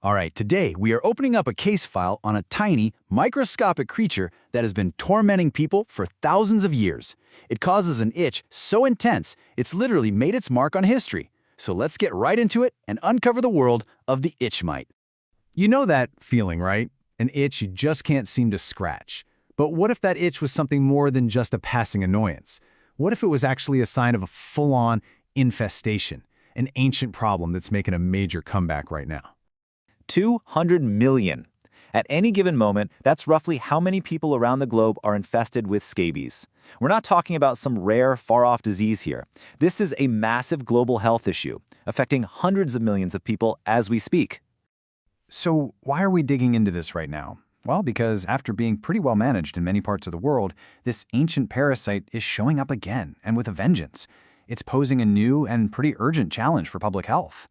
All right, today we are opening up a case file on a tiny, microscopic creature that has been tormenting people for thousands of years. It causes an itch so intense, it's literally made its mark on history. So let's get right into it and uncover the world of the itch mite. You know that feeling, right? An itch you just can't seem to scratch. But what if that itch was something more than just a passing annoyance? What if it was actually a sign of a full-on infestation, an ancient problem that's making a major comeback right now? 200 million. At any given moment, that's roughly how many people around the globe are infested with scabies. We're not talking about some rare, far-off disease here. This is a massive global health issue, affecting hundreds of millions of people as we speak. So why are we digging into this right now? Well, because after being pretty well managed in many parts of the world, this ancient parasite is showing up again, and with a vengeance. It's posing a new and pretty urgent challenge for public health.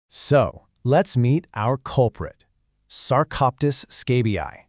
So, let's meet our culprit, Sarcoptes scabiei.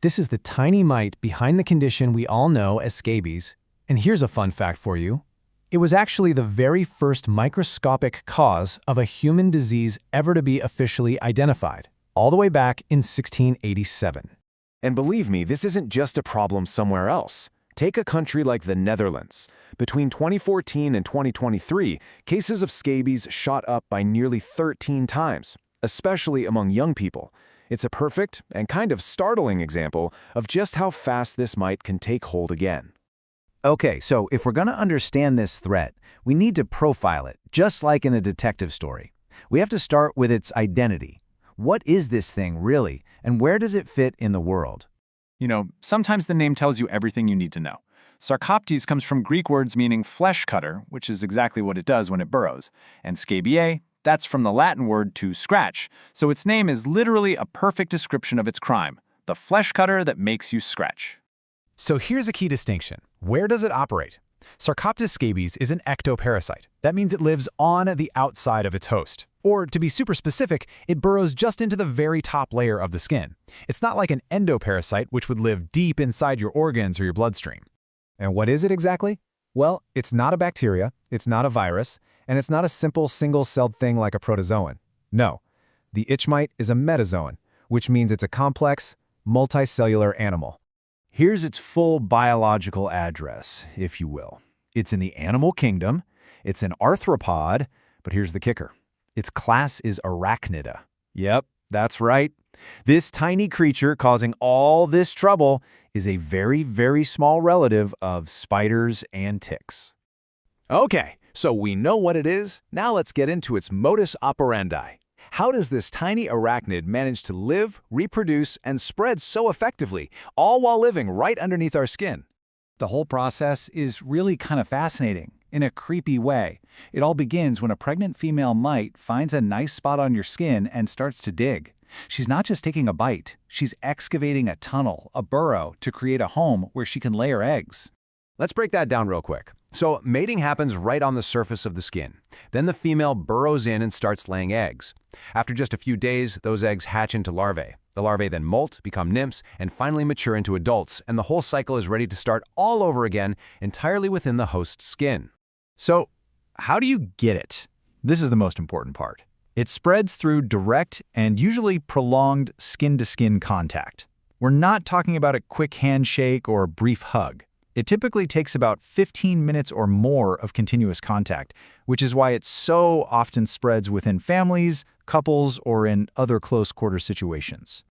This is the tiny mite behind the condition we all know as scabies. And here's a fun fact for you. It was actually the very first microscopic cause of a human disease ever to be officially identified, all the way back in 1687. And believe me, this isn't just a problem somewhere else. Take a country like the Netherlands. Between 2014 and 2023, cases of scabies shot up by nearly 13 times, especially among young people. It's a perfect and kind of startling example of just how fast this mite can take hold again. Okay, so if we're going to understand this threat, we need to profile it, just like in a detective story. We have to start with its identity. What is this thing really, and where does it fit in the world? You know, sometimes the name tells you everything you need to know. Sarcoptes comes from Greek words meaning flesh cutter, which is exactly what it does when it burrows. And scabiei, that's from the Latin word to scratch, so its name is literally a perfect description of its crime, the flesh cutter that makes you scratch. So here's a key distinction. Where does it operate? Sarcoptes scabies is an ectoparasite. That means it lives on the outside of its host. Or, to be super specific, it burrows just into the very top layer of the skin. It's not like an endoparasite, which would live deep inside your organs or your bloodstream. And what is it exactly? Well, it's not a bacteria, it's not a virus, and it's not a simple single-celled thing like a protozoan. No, the itch mite is a metazoan, which means it's a complex, multicellular animal. Here's its full biological address, if you will. It's in the animal kingdom, it's an arthropod, but here's the kicker. Its class is Arachnida. Yep, that's right. This tiny creature causing all this trouble is a very, very small relative of spiders and ticks. Okay, so we know what it is. Now let's get into its modus operandi. How does this tiny arachnid manage to live, reproduce, and spread so effectively, all while living right underneath our skin? The whole process is really kind of fascinating, in a creepy way. It all begins when a pregnant female mite finds a nice spot on your skin and starts to dig. She's not just taking a bite, she's excavating a tunnel, a burrow, to create a home where she can lay her eggs. Let's break that down real quick. So mating happens right on the surface of the skin. Then the female burrows in and starts laying eggs. After just a few days, those eggs hatch into larvae. The larvae then molt, become nymphs, and finally mature into adults, and the whole cycle is ready to start all over again, entirely within the host's skin. So, how do you get it? This is the most important part. It spreads through direct and usually prolonged skin-to-skin contact. We're not talking about a quick handshake or a brief hug. It typically takes about 15 minutes or more of continuous contact, which is why it so often spreads within families, couples, or in other close-quarter situations.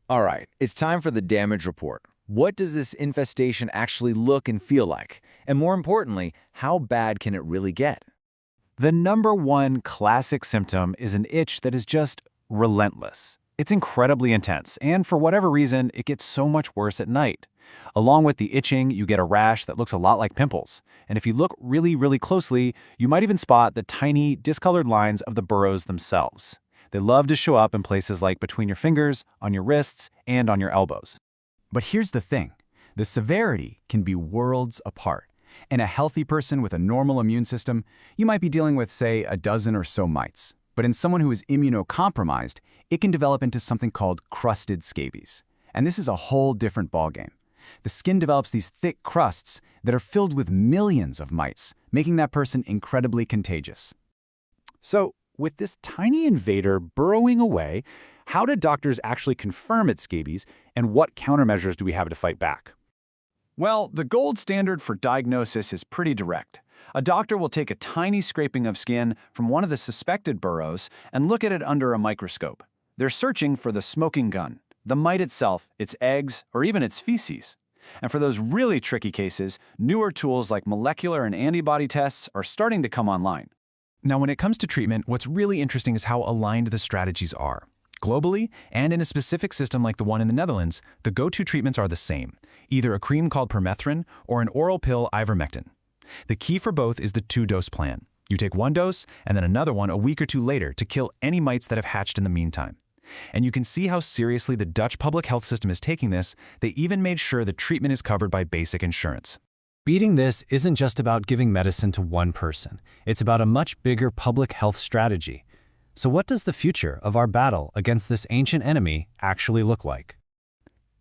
All right, it's time for the damage report. What does this infestation actually look and feel like? And more importantly, how bad can it really get? The number one classic symptom is an itch that is just relentless. It's incredibly intense, and for whatever reason, it gets so much worse at night. Along with the itching, you get a rash that looks a lot like pimples. And if you look really, really closely, you might even spot the tiny, discolored lines of the burrows themselves. They love to show up in places like between your fingers, on your wrists, and on your elbows. But here's the thing. The severity can be worlds apart. In a healthy person with a normal immune system, you might be dealing with, say, a dozen or so mites. But in someone who is immunocompromised, it can develop into something called crusted scabies. And this is a whole different ballgame. The skin develops these thick crusts that are filled with millions of mites, making that person incredibly contagious. So, with this tiny invader burrowing away, How did doctors actually confirm it's scabies, and what countermeasures do we have to fight back? Well, the gold standard for diagnosis is pretty direct. A doctor will take a tiny scraping of skin from one of the suspected burrows and look at it under a microscope. They're searching for the smoking gun, the mite itself, its eggs, or even its feces. And for those really tricky cases, newer tools like molecular and antibody tests are starting to come online. Now, when it comes to treatment, what's really interesting is how aligned the strategies are. Globally, and in a specific system like the one in the Netherlands, the go-to treatments are the same, either a cream called permethrin or an oral pill ivermectin. The key for both is the 2-dose plan. You take 1 dose and then another one a week or 2 later to kill any mites that have hatched in the meantime. And you can see how seriously the Dutch public health system is taking this. They even made sure the treatment is covered by basic insurance. Beating this isn't just about giving medicine to one person. It's about a much bigger public health strategy. So what does the future of our battle against this ancient enemy actually look like?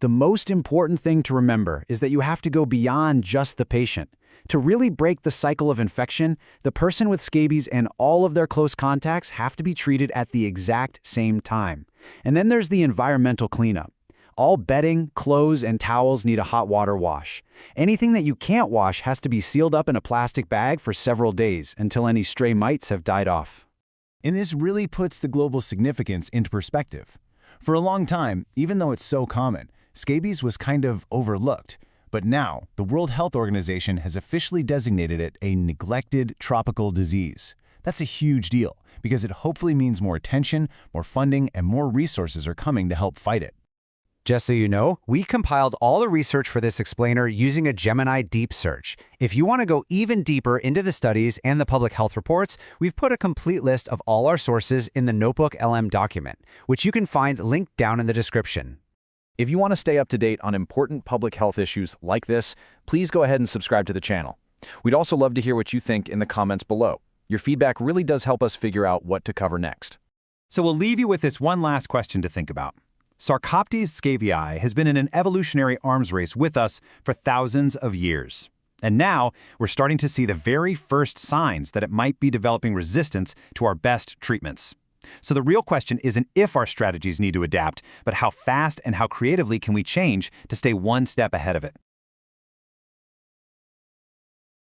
The most important thing to remember is that you have to go beyond just the patient. To really break the cycle of infection, the person with scabies and all of their close contacts have to be treated at the exact same time. And then there's the environmental cleanup. All bedding, clothes, and towels need a hot water wash. Anything that you can't wash has to be sealed up in a plastic bag for several days until any stray mites have died off. And this really puts the global significance into perspective. For a long time, even though it's so common, scabies was kind of overlooked. But now, the World Health Organization has officially designated it a neglected tropical disease. That's a huge deal, because it hopefully means more attention, more funding, and more resources are coming to help fight it. Just so you know, we compiled all the research for this explainer using a Gemini deep search. If you want to go even deeper into the studies and the public health reports, we've put a complete list of all our sources in the Notebook LM document, which you can find linked down in the description. If you want to stay up to date on important public health issues like this, please go ahead and subscribe to the channel. We'd also love to hear what you think in the comments below. Your feedback really does help us figure out what to cover next. So we'll leave you with this one last question to think about. Sarcoptes scabiei has been in an evolutionary arms race with us for thousands of years. And now, we're starting to see the very first signs that it might be developing resistance to our best treatments. So the real question isn't if our strategies need to adapt, but how fast and how creatively can we change to stay one step ahead of it.